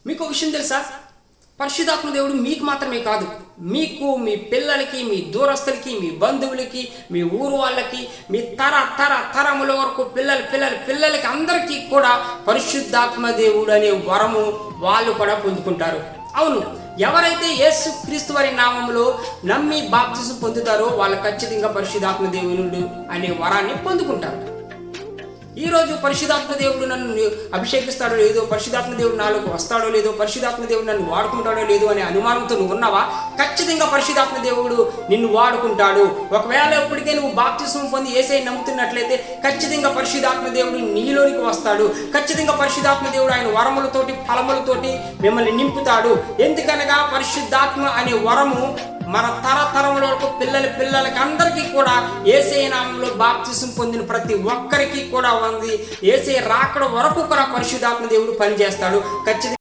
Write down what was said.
మీకు ఒక విషయం తెలుసా? పరిశుద్ధాత్మ దేవుడు మీకు మాత్రమే కాదు, మీకు, మీ పిల్లలకి, మీ దూరస్తులకి, మీ బంధువులకి, మీ ఊరు వాళ్ళకి, మీ తరముల వరకు పిల్లలకి అందరికీ కూడా పరిశుద్ధాత్మ దేవుడు అనే వరము వాళ్ళు కూడా పొందుకుంటారు. అవును, ఎవరైతే యేసు క్రీస్తు వారి నామములో నమ్మి బాప్తిసం పొందుతారో వాళ్ళు ఖచ్చితంగా పరిశుద్ధాత్మ దేవుడు అనే వరాన్ని పొందుకుంటారు. ఈరోజు పరిశుద్ధాత్మ దేవుడు నన్ను అభిషేకిస్తాడో లేదో, పరిశుద్ధాత్మ దేవుడు నాలోకి వస్తాడో లేదో, పరిశుద్ధాత్మ దేవుడు నన్ను వాడుకుంటాడో లేదో అనే అనుమానంతో నువ్వు ఉన్నావా? ఖచ్చితంగా పరిశుద్ధాత్మ దేవుడు నిన్ను వాడుకుంటాడు. ఒకవేళ ఇప్పటికే నువ్వు బాప్తిసం పొంది యేసయ్యను నమ్ముతున్నట్లయితే ఖచ్చితంగా పరిశుద్ధాత్మ దేవుడు నీలోనికి వస్తాడు. ఖచ్చితంగా పరిశుద్ధాత్మ దేవుడు ఆయన వరములతోటి, ఫలములతోటి మిమ్మల్ని నింపుతాడు. ఎందుకనగా పరిశుద్ధాత్మ అనే వరము మన తరతరముల వరకు పిల్లలకి అందరికీ కూడా యేసయ్య నామములో బాప్తిసం పొందిన ప్రతి ఒక్కరికి కూడా ఉంది. యేసయ్య రాకడ వరకు కూడా పరిశుద్ధాత్మ దేవుడు పనిచేస్తాడు. ఖచ్చితంగా